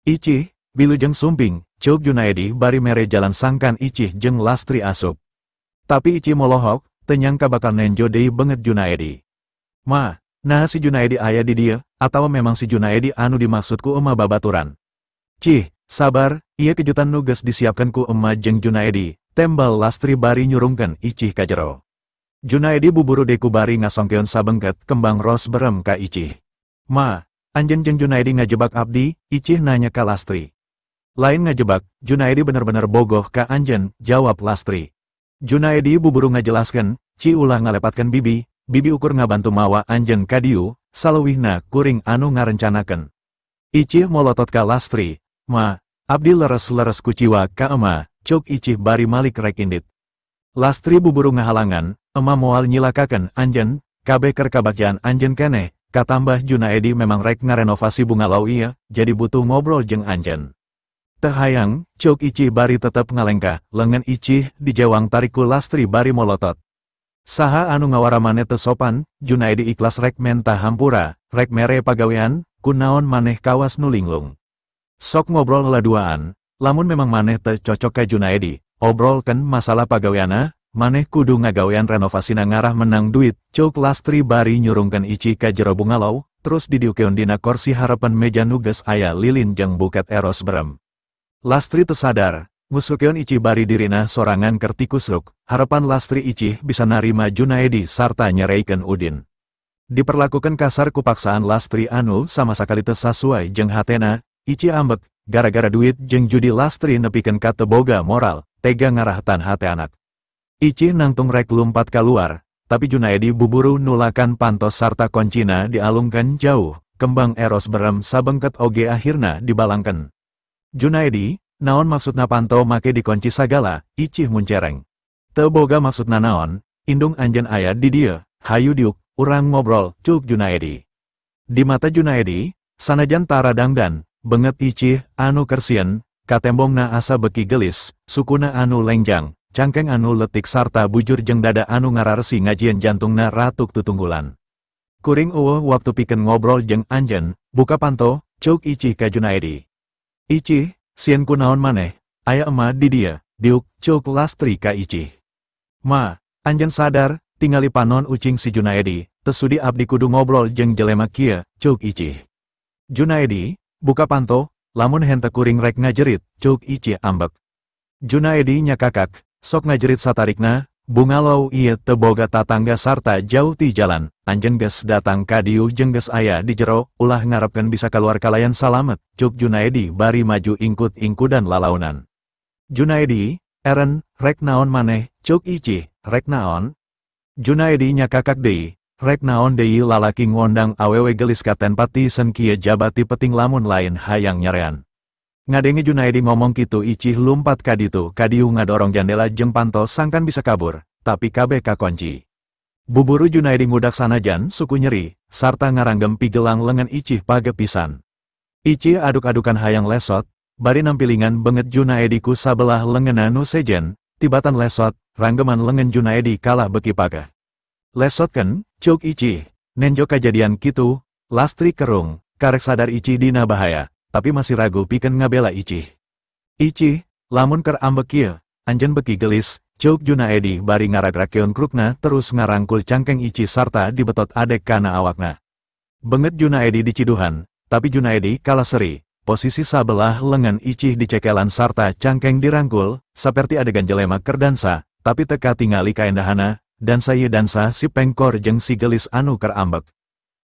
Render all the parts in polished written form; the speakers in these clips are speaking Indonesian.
Icih, bilujeng sumping, Ceuk Junaedi bari mere jalan sangkan Icih jeung Lastri asup. Tapi Icih molohok, tenyangka bakal nenjo deui banget Junaedi. Ma, nah si Junaedi aya di dia, atawa memang si Junaedi anu dimaksudku ema babaturan. Cih, sabar, ieu kejutan nu geus disiapkan ku ema jeung Junaedi, tembal Lastri bari nyurungkeun Icih ka jero. Junaedi buburu deku bari ngasongkeun sabengket kembang ros berem ka Icih. Ma, anjeun jeung Junaedi ngajebak abdi, Icih nanya ka Lastri. Lain ngajebak, Junaedi bener-bener bogoh ka anjeun, jawab Lastri. Junaedi buburu ngajelaskeun, Ci ulah ngalepatkeun bibi ukur ngabantu mawa anjeun ka dieu, saleuwihna kuring anu ngarencanakeun. Icih molotot ka Lastri, Ma, abdi leres-leres ku ciwa ka ema, Ceuk Icih bari malik rek indit. Lastri buburu ngahalangan, ema moal nyilakakeun anjeun, kabeh keur kabagyan anjeun keneh. Katambah Junaedi memang rek ngarenovasi bungalau ieu, jadi butuh ngobrol jeung anjeun. Teu hayang, Ceuk Icih bari tetep ngalengkah, lengan Icih dijawang tariku Lastri bari molotot. Saha anu ngawara maneh teu sopan, Junaedi ikhlas rek menta hampura, rek mere pagawean, kunaon maneh kawas nu linglung. Sok ngobrol laduaan, lamun memang maneh teu cocok ka Junaedi, obrolkeun masalah pagaweana. Maneh kudu ngagawean renovasina ngarah menang duit, Ceuk Lastri bari nyurungkeun Icih ka jero bungalau, terus didiukeun dina kursi harapan meja nu geus aya lilin jeung buket eros berem. Lastri teu sadar, ngusukeun Icih bari dirina sorangan keur tikusruk, harapan Lastri Icih bisa narima Junaedi sarta nyereikeun Udin. Diperlakukeun kasar ku paksaan Lastri anu sama sakali teu sasuai jeung hatena, Icih ambek, gara-gara duit jeung judi Lastri nepikeun ka teu boga moral, tega ngarahtan hate anak. Icih nangtung rek lumpat keluar, tapi Junaedi buburu nulakan pantos sarta koncina dialungkan jauh, kembang eros berem sabengket oge akhirna dibalangken. Junaedi, naon maksudna panto make dikunci sagala, Icih muncereng. Teu boga maksudna naon, indung anjeun aya di dieu, hayu diuk, urang ngobrol, Ceuk Junaedi. Di mata Junaedi, sanajan tara dangdan, beungeut Icih anu kersieun, katembongna asa beki gelis, sukuna anu lengjang. Cangkeng anu letik sarta bujur jeung dada anu ngararesi ngajieun jantungna ratuk tutunggulan. Kuring eueuh waktu pikeun ngobrol jeung anjeun, buka panto, Ceuk Icih ka Junaedi. Icih, sieun kunaon maneh, aya ema di dieu, diuk, Ceuk Lastri ka Icih. Ma, anjeun sadar, tingali panon ucing si Junaedi, teu sudi abdi kudu ngobrol jeung jelema kieu, Ceuk Icih. Junaedi, buka panto, lamun henteu kuring rek ngajerit, Ceuk Icih ambek. Junaedi nyakakak. Sok ngajerit satarikna, bungalau ieu teu boga tatangga sarta jauh ti jalan, anjeun geus datang ka dieu jeung geus aya di jero, ulah ngarepkeun bisa kaluar kalayan salamet, Ceuk Junaedi bari maju ingkut-ingkudan lalaunan. Junaedi, eren, rek naon maneh, Ceuk Icih, rek naon? Junaedi nyakakak deui, rek naon deui lalaki ngondang awewe gelis katen patisen kieu jabati peting lamun lain hayang nyarean. Ngadenge Junaedi ngomong kitu Icih lumpat ka ditu, ka dieu ngadorong jendela jeung panto sangkan bisa kabur, tapi kabeh kakunci. Buburu Junaedi ngudak sanajan suku nyeri, sarta ngaranggem pigelang lengan Icih page pisan. Icih aduk-adukan hayang lesot, bari nampilingan beungeut Junaedi ku sabelah leungeunna nu sejen, tibatan lesot, ranggeman leungeun Junaedi kalah beki page. Lesotkeun, Ceuk Icih, nenjo kajadian kitu, Lastri kerung, karek sadar Icih dina bahaya. Tapi masih ragu pikeun ngabela Icih. Icih, lamun keur ambek kieu, anjeun beki gelis, Ceuk Junaedi bari ngaragrakeun krukna terus ngarangkul cangkeng Icih sarta dibetot adek kana awakna. Beungeut Junaedi diciduhan, tapi Junaedi kalah seri, posisi sabelah lengan Icih dicekelan sarta cangkeng dirangkul, saperti adegan jelema keur dansa, tapi teu katingali kaendahana, dansa ieu dansa si pengkor jeung si gelis anu keur ambek.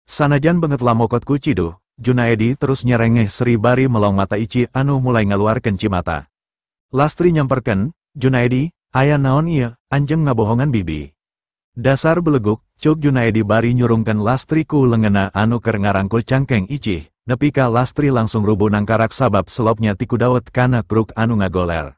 Sanajan beungeut lamokot ku ciduh, Junaedi terus nyerengeh seri bari melong mata Icih anu mulai ngaluarkeun cimata. Lastri nyamperkeun, Junaedi, aya naon ieu, anjeung ngabohongan bibi. Dasar beleguk, Ceuk Junaedi bari nyurungkeun Lastri ku leungeunna anu keur ngarangkul cangkeng Icih, nepi ka Lastri langsung rubuh nangkarak sabab selopnya ti kudawet kana kruk anu ngagoler.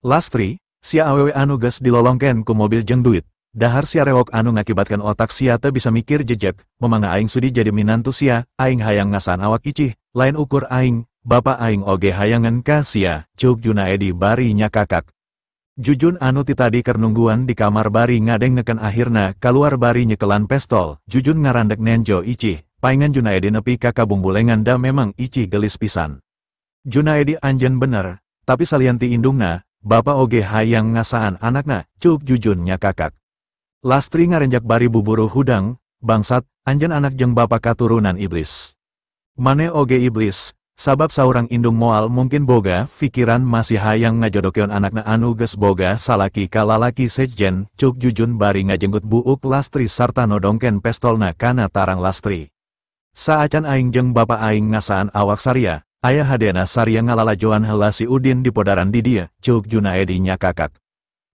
Lastri, sia awewe anu geus dilolongkeun ku mobil jeung duit. Dahar sia rewok anu ngakibatkan otak sia teu bisa mikir jejeg, memangga aing sudi jadi minantu sia, aing hayang ngasan awak Icih, lain ukur aing, bapa aing oge hayangan ka sia, Ceuk Junaedi bari nyakakak. Jujun anu ti tadi keur nungguan di kamar bari ngadengnekeun akhirna kaluar bari nyekelan pestol, Jujun ngarandek nenjo Icih, paingan Junaedi nepi ka kabungbulengan da memang Icih gelis pisan. Junaedi anjen bener, tapi salianti indungna, Bapak oge hayang ngasaan anakna, cuk jujunnya kakak. Lastri ngarenjak bari buburu hudang, bangsat, anjen anak jeng bapak katurunan iblis. Mane oge iblis, sabab saurang indung moal mungkin boga, pikiran masih hayang ngajodokeun anakna anu geus boga salaki ka lalaki sejen, cuk jujun bari ngajenggut buuk Lastri sarta nodongken pestolna kana tarang Lastri. Saacan aing jeng bapak aing ngasaan awak saria, ayah hadena saria ngalalajoan heula si Udin di podaran di dia, cuk Junaedi nya kakak.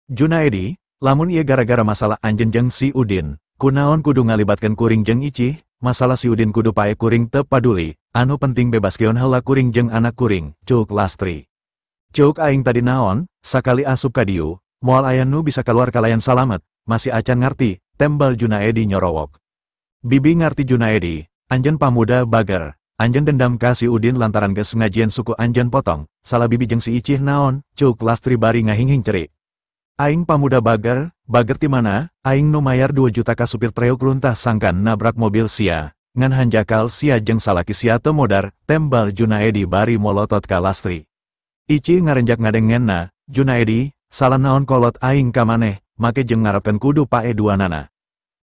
Junaedi, lamun ieu gara-gara masalah anjen jeng si Udin, kunaon kudu ngalibatkeun kuring jeng Icih, masalah si Udin kudu pae kuring teu paduli, anu penting bebaskeun heula kuring jeng anak kuring, cuk Lastri. Cuk aing tadi naon, sakali asup ka dieu, moal aya nu bisa keluar kalayan salamet, masih acan ngarti, tembal Junaedi nyorowok. Bibi ngarti Junaedi, anjen pamuda bager, anjen dendam ka si Udin lantaran geus ngajieun suku anjen potong, salah bibi jeng si Icih naon, cuk Lastri bari ngahinghing cerik. Aing pamuda bager ti mana, aing nu mayar 2 juta ka supir treuk runtah sangkan nabrak mobil sia, ngan hanjakal sia jeng salaki sia teu modar, tembal Junaedi bari molotot ka Lastri. Icih ngarenjak ngadengenna, Junaedi, salah naon kolot aing ka maneh, make jeng ngarepkeun kudu pae duanana.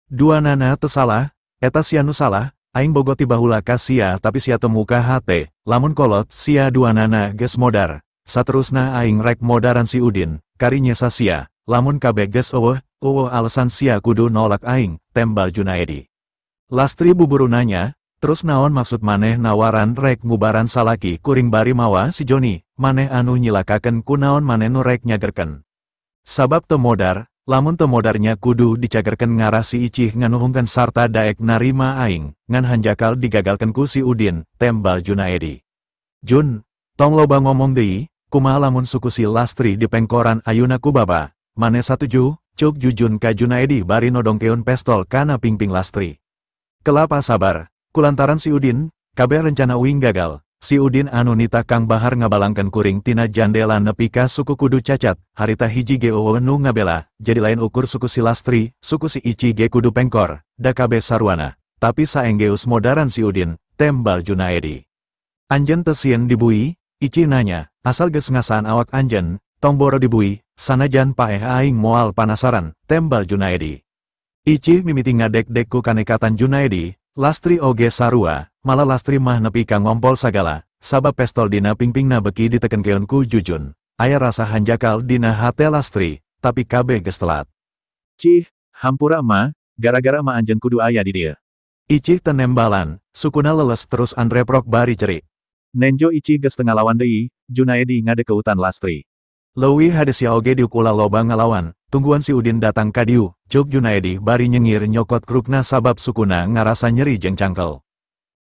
Duanana teu salah, eta sia nu salah, aing bogot ti baheula ka sia tapi sia teu muka hate, lamun kolot sia duanana geus modar. Saterusna aing rek modaran si Udin, karinya sia, lamun kabeh geus eueuh alasan sia kudu nolak aing, tembal Junaedi. Lastri buburu nanya, terus naon maksud maneh nawaran rek ngubaran salaki kuring bari mawa si Joni, maneh anu nyilakakeun kunaon maneh nu rek nyagerkeun. Sabab teu modar, lamun teu modarnya kudu dicagerkeun ngarah si Icih nganuhungkeun sarta daek narima aing, ngan hanjakal digagalkeun ku si Udin, tembal Junaedi. Jun, tong loba ngomong deui, kumaha lamun suku si Lastri di pengkoran ayuna ku baba, maneh satuju, cuk jujun ka Junaedi bari nodongkeun pestol kana pingping Lastri. Kelapa sabar, kulantaran si Udin, kabeh rencana uing gagal, si Udin anu nita Kang Bahar ngabalangkeun kuring tina jandela nepi ka suku kudu cacat, harita hiji ge eueuh nu ngabela, jadi lain ukur suku si Lastri, suku si Icih ge kudu pengkor, da kabeh sarwana, tapi saenggeus modaran si Udin, tembal Junaedi. Anjen teu sieun dibui, Icih nanya, asal geus ngasaan awak anjen, tong boro dibui, sanajan paeh aing moal panasaran, tembal Junaedi. Icih mimiti ngadek-dek ku kanekatan Junaedi, Lastri oge sarua, malah Lastri mah nepi ka ngompol sagala, sabab pestol dina pingpingna beki ditekenkeun ku Jujun. Aya rasa hanjakal dina hate Lastri, tapi kabeh geus telat. Cih, hampura mah, gara-gara mah anjen kudu aya di dieu. Icih teu nembalan, sukuna leles terus andreprok bari cerik. Nenjo Icih geus teu ngalawan deui, Junaedi ngadekeutan Lastri. Leuwih hade sia oge diuk ulah loba ngalawan, tungguan si Udin datang ka diu, cuk Junaedi bari nyengir nyokot krupna sabab sukuna ngarasa nyeri jeung cangkel.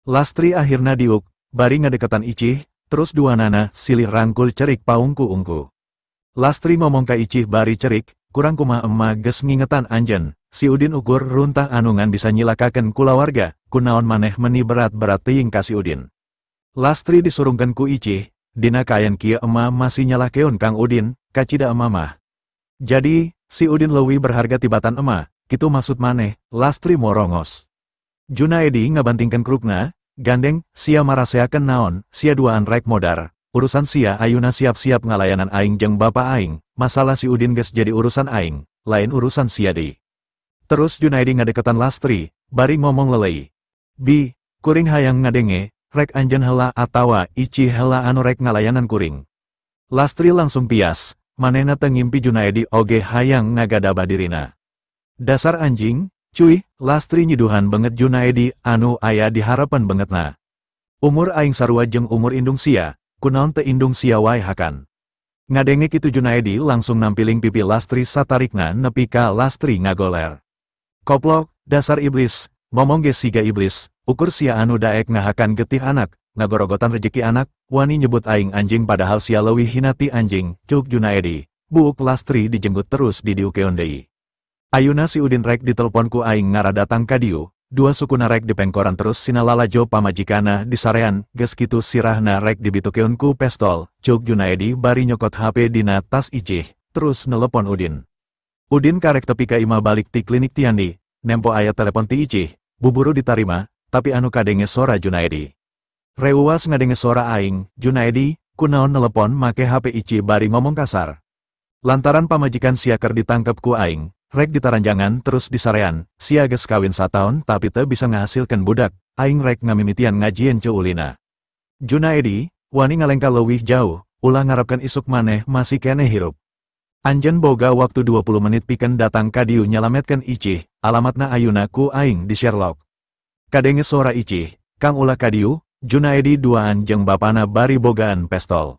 Lastri akhirna diuk, bari ngadeketan Icih, terus duanana silih rangkul cerik paungku-ungku. Lastri ngomong ka Icih bari cerik, kurang kumaha emma geus ngingetan anjen, si Udin ukur runtah anungan bisa nyilakakeun kulawarga, kunaon maneh meni berat-berat teuing ka si Udin. Lastri disurungkeun ku Icih, dina kayan kieu emma masih nyalakeun Kang Udin, kacida emma mah. Jadi, si Udin leuwih berharga tibatan emma, kitu maksud maneh, Lastri morongos. Junaedi ngabantingkeun krupna, gandeng, sia maraseakeun naon, sia duaan rek modar, urusan sia ayuna siap-siap ngalayanan aing jeung bapa aing, masalah si Udin geus jadi urusan aing, lain urusan sia deui. Terus Junaedi ngadeketan Lastri, bari ngomong lelei. Bi, kuring hayang ngadenge, rek anjen heula atawa Icih heula anu rek ngalayanan kuring. Lastri langsung pias, manehna teu ngimpi Junaedi oge hayang ngagadaba dirina. Dasar anjing, cuy, Lastri nyiduhan banget Junaedi anu aya di harapan bangetna. Umur aing sarua jeung umur indung sia, kunaon teu indung sia wae hakan. Ngadenge kitu Junaedi langsung nampiling pipi Lastri satarikna nepi ka Lastri ngagoler. Koplok, dasar iblis, ngomong ge siga iblis. Ukur sia anu daek ngahakan getih anak, ngagorogotan rejeki anak, wani nyebut aing anjing padahal sia leuwih hinati anjing, cuk Junaedi. Buuk Lastri dijenggut terus di diukeun deui. Ayuna si Udin rek ditelepon ku aing ngara datang ka diu, dua sukuna rek dipengkoran terus sinalalajo pamajikana di sarean, geus kitu sirahna rek dibitukeun ku pestol, cuk Junaedi bari nyokot HP dina tas Icih, terus nelepon Udin. Udin karek tepi ka imah balik ti klinik Tiandi, nempo aya telepon ti Icih, buburu ditarima, tapi anu kadenge sora Junaedi. Reuwas ngadenge sora aing, Junaedi, kunaon nelepon make HP Ici bari ngomong kasar. Lantaran pamajikan sia keur ditangkep ku aing, rek ditaranjangan terus disarean, sia geus kawin sataun tapi teu bisa ngahasilkeun budak, aing rek ngamimitian ngajieun cu ulina. Junaedi, wani ngalengka leuwih jauh, ulah ngarepkeun isuk maneh masih keneh hirup. Anjeun boga waktu 20 menit pikeun datang ka dieu nyalametkeun Ici, alamatna ayeuna ku aing di Sherlock. Kadenge suara Ici, kang ulah ka dieu, Junaedi duaan jeung bapana bari bogaan pestol.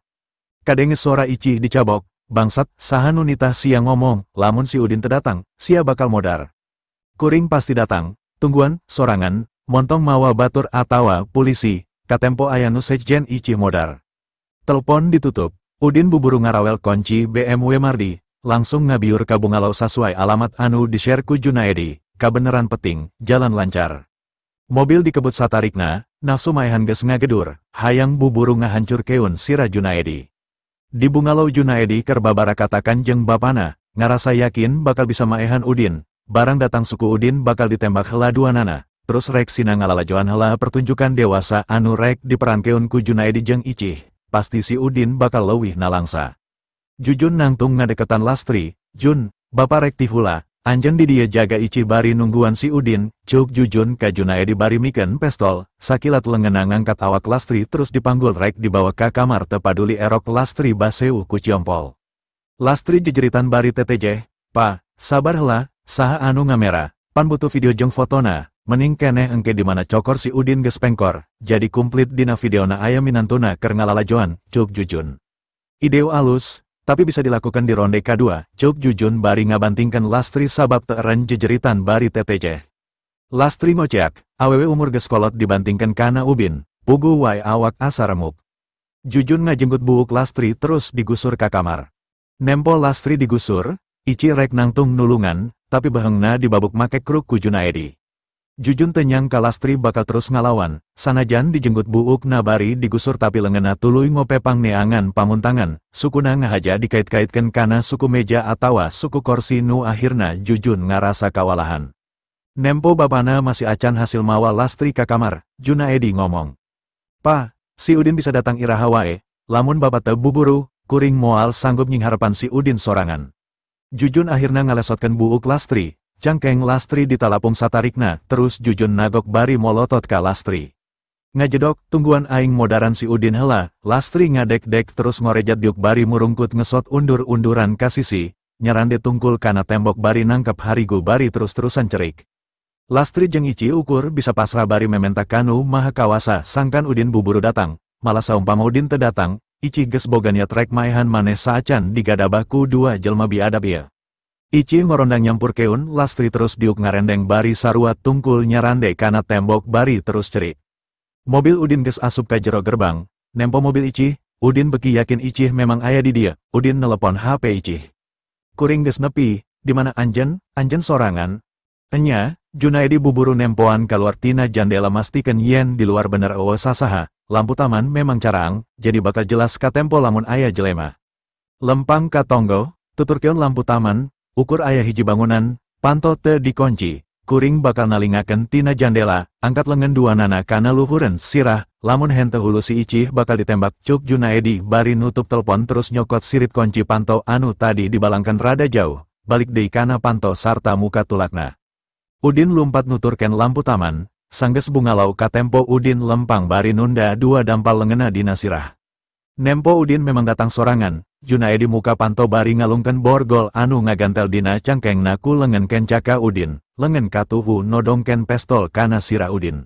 Kadenge suara Ici dicabok, bangsat, saha nu nitah sia ngomong, lamun si Udin teu datang, sia bakal modar. Kuring pasti datang, tungguan, sorangan, montong mawa batur atawa polisi, katempo aya nu sekjen Ici modar. Telepon ditutup, Udin buburu ngarawel kunci BMW Mardi, langsung ngabiur ka bungalow sesuai alamat anu di-share ku Junaedi, kabeneran peting, jalan lancar. Mobil dikebut satarikna, nafsu maehan geus ngagedur, hayang buburu ngahancurkeun sira Junaedi. Di bungalow Junaedi keur babara katakan jeung bapana, ngarasa yakin bakal bisa maehan Udin, barang datang suku Udin bakal ditembak heula duanana, terus rek sina ngalalajoan heula pertunjukan dewasa anu rek diperankeun ku Junaedi jeung Ici, pasti si Udin bakal leuwih nalangsa. Jujun nangtung ngadeketan Lastri, "Jun, bapa rek ti heula, anjeun di dieu jaga Ici bari nungguan si Udin," ceuk Jujun ka Junaedi bari mikeun pestol, sakilat leungeunna ngangkat awak Lastri terus dipanggul rek dibawa ka kamar teu paduli erok Lastri baseu ku ciompol. Lastri jejeritan bari tetejeh, "Pa, sabar heula, saha anu ngamera, pan butuh video jeung fotona, mending keneh engke di mana cokor si Udin geus pengkor, jadi kumplit dina videona aya minantuna keur ngalalajoan," ceuk Jujun. "Ideu alus, tapi bisa dilakukan di ronde kedua," ceuk Jujun bari ngabantingkeun Lastri sabab teu eren jejeritan bari tetejeh. Lastri ngociak, awewe umur geus kolot dibantingkeun kana Ubin, pugu wae awak asa remuk. Jujun ngajenggut buuk Lastri terus digusur ka kamar. Nempo Lastri digusur, Ici rek nangtung nulungan, tapi beheungna dibabuk make kruk ku Junaedi. Jujun teu nyangka Lastri bakal terus ngalawan, sanajan dijenggut buukna bari digusur tapi leungeunna tuluy ngopepang neangan pamuntangan, sukuna ngahaja dikait-kaitkeun kana suku meja atawa suku kursi nu akhirna Jujun ngarasa kawalahan. Nempo bapana masih acan hasil mawa Lastri ka kamar, Junaedi ngomong, "Pa, si Udin bisa datang iraha wae, lamun bapa teu buburu, kuring moal sanggup nyingharepan si Udin sorangan." Jujun akhirna ngalesotkeun buuk Lastri, cangkeng Lastri ditalapung satarikna, terus Jujun nagok bari molotot ka Lastri. "Ngajedok, tungguan aing modaran si Udin heula," Lastri ngadek-dek terus ngorejat diuk bari murungkut ngesot undur-unduran ka sisi, nyarande tungkul kana tembok bari nangkep harigu bari terus-terusan cerik. Lastri jeung Ici ukur bisa pasrah bari mementa kanu maha kawasa sangkan Udin buburu datang, malah saumpama Udin teu datang, Ici geus boga niat rek maehan maneh saacan digadabah ku dua jelema biadab ieu. Ici ngorondang nyampurkeun Lastri terus diuk ngarendeng bari sarua tungkul nyarande kana tembok bari terus cerik. Mobil Udin geus asup ka jero gerbang, nempo mobil Ici, Udin beki yakin Ici memang aya di dieu, Udin nelepon HP Ici. "Kuring geus nepi, di mana anjeun sorangan?" "Enya," Junaedi buburu nempoan keluar tina jandela mastikeun yen di luar bener eueuh sasaha, lampu taman memang caraang, jadi bakal jelas ka tempo lamun aya jelema. Lempang ka tonggo, tuturkeun lampu taman, ukur aya hiji bangunan, panto teu dikunci, kuring bakal nalingakeun tina jandela, angkat leungeun duanana kana luhureun sirah, lamun henteu hulu si Ici bakal ditembak, ceuk Junaedi bari nutup telepon terus nyokot sirip kunci panto anu tadi dibalangkan rada jauh, balik deui kana panto sarta muka tulakna. Udin lumpat nuturkeun lampu taman, sanggeus bungalau ka tempo Udin lempang bari nunda dua dampal leungeunna dina sirah. Nempo Udin memang datang sorangan, Junaedi muka panto bari ngalungkeun borgol anu ngagantel dina cangkengna ku leungeun kencaka Udin, leungeun katuhu nodongkeun pestol kana sirah Udin.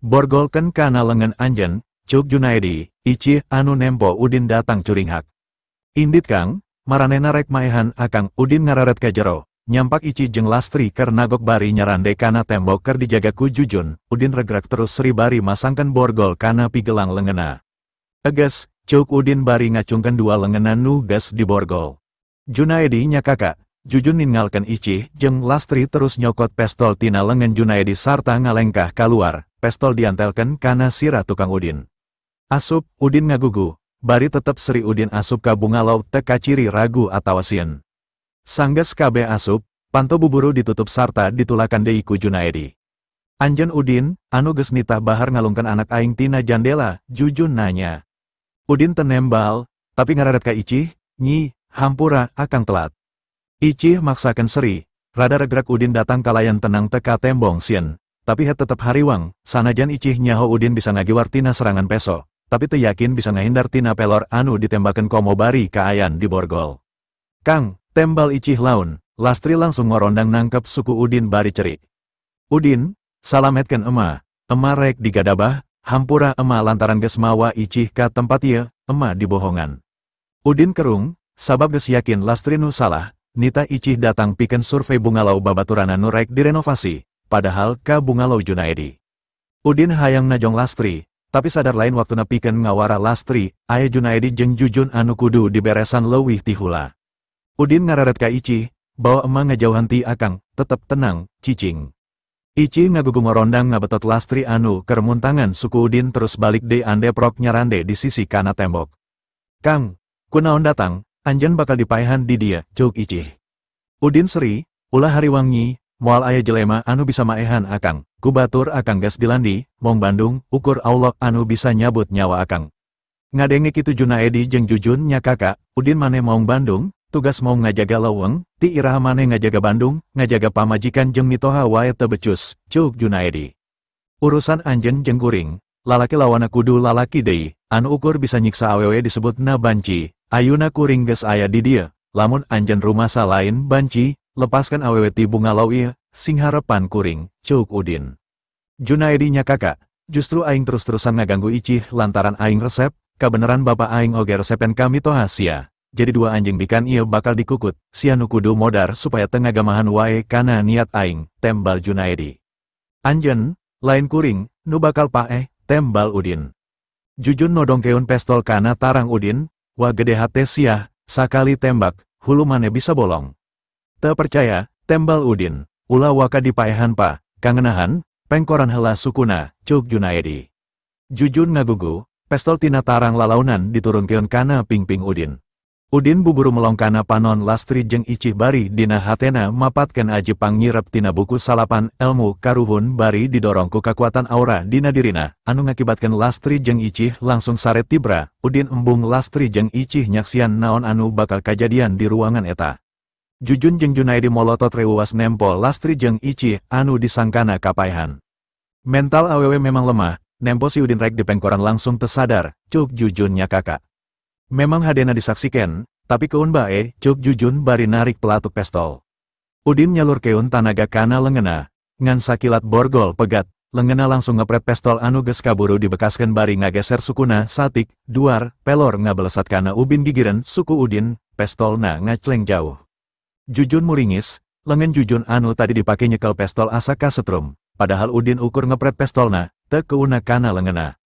"Borgolkeun kana leungeun anjeun," ceuk Junaedi, Ici anu nempo Udin datang curinghak. "Indit Kang, maranena rek maehan akang," Udin ngararet ka jero. Nyampak Ici jeung Lastri keur nagok bari nyarande kana tembok keur dijaga ku Jujun, Udin regrak terus seri bari masangkeun borgol kana pigelang leungeunna. "Eges," ceuk Udin bari ngacungkeun dua leungeunna nu geus diborgol. Junaedi nyakaka, Jujun ninggalkeun Ici jeung Lastri terus nyokot pestol tina leungeun Junaedi sarta ngalengkah kaluar, pestol diantelkeun kana sirah tukang Udin. Asup, Udin ngagugu, bari tetep seri Udin asup ka bungalow teu kaciri ragu atawa sieun. Sanggeus kabeh asup, panto buburu ditutup sarta ditulakan deui ku Junaedi. "Anjeun Udin, anu geus nitah bahar ngalungkeun anak aing tina jandela?" Jujun nanya. Udin tenembal, tapi ngararet ka Icih, nyi, hampura akang telat. Icih maksakan seri, rada regrak Udin datang kalayan tenang teka tembong sien. Tapi het tetep hariwang, sanajan Icih nyaho Udin bisa ngagiwar tina serangan peso, tapi teu yakin bisa ngahindar tina pelor anu ditembakan komo bari ka ayan di borgol. Kang, tembal Icih laun, Lastri langsung ngorondang nangkep suku Udin bari cerik. Udin, salametkeun ema rek digadabah, hampura ema lantaran geus mawa Icih ka tempat ieu, ema dibohongan. Udin kerung, sabab geus yakin Lastri nu salah, nita Icih datang pikeun survei bungalau babaturana nu rek direnovasi. Padahal ka bungalau Junaedi. Udin hayang najong Lastri, tapi sadar lain waktu pikeun ngawara Lastri, aya Junaedi jeung Jujun anu kudu diberesan leuwih ti heula. Udin ngararet ka Icih, bawa emang ngajauhan ti akang, tetep tenang, cicing. Icih ngagugu ngorondang ngabetot Lastri anu keur muntangan suku Udin terus balik deui andeprok nyarande di sisi kana tembok. Kang, kunaon datang, anjeun bakal dipaehan di dia, ceuk Icih. Udin seri, ulah hariwang nyi, moal aya jelema anu bisa maehan akang, ku batur akang gas dilandi, mong Bandung, ukur Allah anu bisa nyabut nyawa akang. Ngadenge kitu Junaedi jeung Jujun nya kakak, Udin mane mong Bandung, tugas mau ngajaga leuweung, ti iraha mane ngajaga Bandung, ngajaga pamajikan jeung mitoha wae teu becus, ceuk Junaedi. Urusan anjeun jeung kuring, lalaki lawana kudu lalaki deui, anu ukur bisa nyiksa awewe disebutna banci, ayuna kuring geus aya di dieu, lamun anjeun rumasa lain banci, lepaskan awewe ti bungalau ieu, sing harepan kuring, ceuk Udin. Junaedi nya kakak, justru aing terus-terusan ngaganggu Icih lantaran aing resep, kabeneran bapak aing oge resepen ka mitoha sia. Jadi dua anjing bikan ieu bakal dikukut, sia nu kudu modar supaya teu ngagamahan wae kana niat aing, tembal Junaedi. Anjeun, lain kuring, nu bakal paeh, tembal Udin. Jujun nodongkeun pestol kana tarang Udin, wa gede hate sia, sakali tembak, hulu mane bisa bolong. Teu percaya, tembal Udin, ulah waka dipaehan pa, kangenahan, pengkoran heula sukuna, ceuk Junaedi. Jujun ngagugu, pestol tina tarang lalaunan diturunkeun kana pingping Udin. Udin buburu melong kana panon Lastri jeung Icih bari dina hatena mapatkeun aji pangngyirep tina buku salapan elmu karuhun bari didorong ku kakuatan aura dina dirina, anu ngakibatkeun Lastri jeung Icih langsung saret tibra. Udin embung Lastri jeung Icih nyaksian naon anu bakal kajadian di ruangan eta. Jujun jeung Junaedi molotot reuwas nempol Lastri jeung Icih anu disangkana kapaehan. Mental awewe memang lemah, nempo si Udin rek dipengkoran langsung tersadar, ceuk Jujun nya kakak. Memang hadena disaksikan, tapi keun bae, ceuk Jujun bari narik pelatuk pestol. Udin nyalurkeun tanaga kana leungena, ngan sakilat borgol pegat, leungena langsung ngepret pestol anu geus kaburu dibekaskeun bari ngageser sukuna satik, duar, pelor ngabelesat kana ubin gigireun suku Udin, pestolna ngacleng jauh. Jujun muringis, lengan Jujun anu tadi dipake nyekel pestol asa kasetrum, padahal Udin ukur ngepret pestolna, teu keuna kana leungena.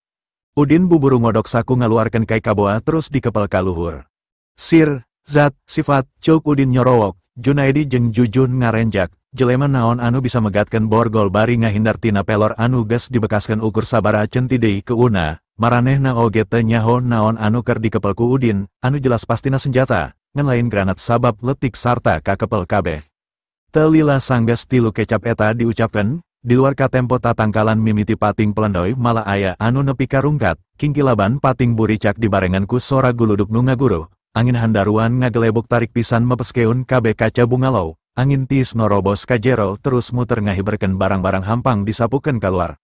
Udin buburu ngodok saku ngaluarkeun kai kaboa terus dikepel ka luhur. Sir, zat, sifat, ceuk Udin nyorowok, Junaedi jeung Jujun ngarenjak, jelema naon anu bisa megatkeun borgol bari ngahindar tina pelor anu geus dibekaskeun ukur sabaraha centi deui keuna, maranehna oge teu nyaho naon anu keur dikepel ku Udin, anu jelas pastina senjata. Ngan lain granat sabab letik sarta kakepel kabeh. Teu lila sanggeus tilu kecap eta diucapkeun, di luar katempo tatangkalan mimiti pating pelendoy malah aya anu nepi ka rungkat, kingkilaban pating buricak dibarengan ku sora guluduk nu ngaguru, angin handaruan ngagelebok tarik pisan mepeskeun kabeh kaca bungalau, angin tis norobos ka jero terus muter ngahiberkeun barang-barang hampang disapukeun kaluar.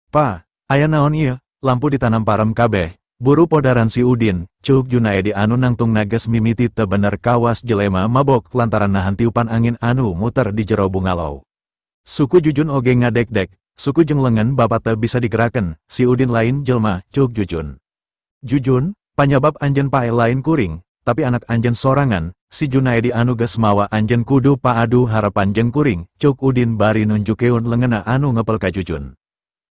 Pa, aya naon ieu? Lampu ditanam parem kabeh. Buru podaran si Udin, ceuk Junaedi anu nangtung nages mimiti teu bener kawas jelema mabok lantaran nahan tiupan angin anu muter di jero bungalau. Suku Jujun oge ngadek-dek, suku jeung leungeun bapa teu bisa digerakeun, si Udin lain jelma, ceuk Jujun. Jujun, panyabab anjeun pae lain kuring, tapi anak anjeun sorangan, si Junaedi anu geus mawa anjeun kudu paadu harapan jeung kuring, ceuk Udin bari nunjukeun leungeunna anu ngepel ka Jujun.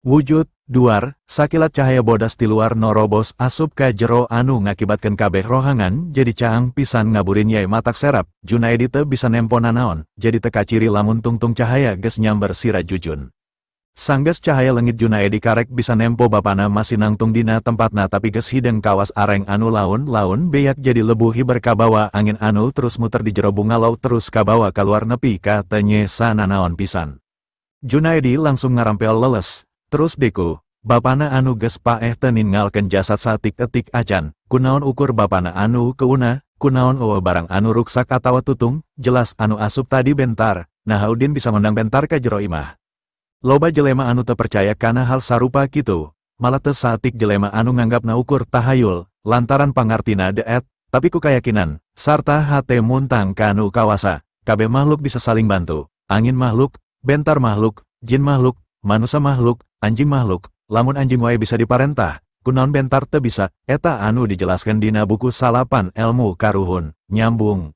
Wujud, duar, sakilat cahaya bodas ti luar norobos asup ka jero anu ngakibatkeun kabeh rohangan jadi caang pisan ngaburin yai matak serap. Junaedi teu bisa nempona naon, jadi teka ciri lamun tungtung cahaya geus nyamber sira Jujun. Sanggeus cahaya leungit Junaedi karek bisa nempo bapana masih nangtung dina tempatna tapi geus hideng kawas areng anu laun-laun beyak jadi lebu hiber kabawa angin anu terus muter di jero bungalau terus kabawa kaluar nepi ka teu nyesa nanaon pisan. Junaedi langsung ngarampel leles. Terus deku, Bapana anu geus paeh teu ninggalkeun jasad satik-etik acan, kunaon ukur bapana anu keuna, kunaon eueuh barang anu ruksak atawa tutung, jelas anu asup tadi bentar, nah Udin bisa ngondang bentar ka jero imah. Loba jelema anu teu percaya kana hal sarupa kitu, malah teu saeutik jelema anu nganggapna ukur tahayul, lantaran pangartina deet, tapi ku kayakinan, sarta hate muntang kanu kawasa, kabeh makhluk bisa saling bantu, angin makhluk, bentar makhluk, jin makhluk, manusia makhluk, anjing makhluk, lamun anjing wae bisa diparentah, kunaon bentar teu bisa, eta anu dijelaskan dina buku Salapan Ilmu Karuhun, nyambung.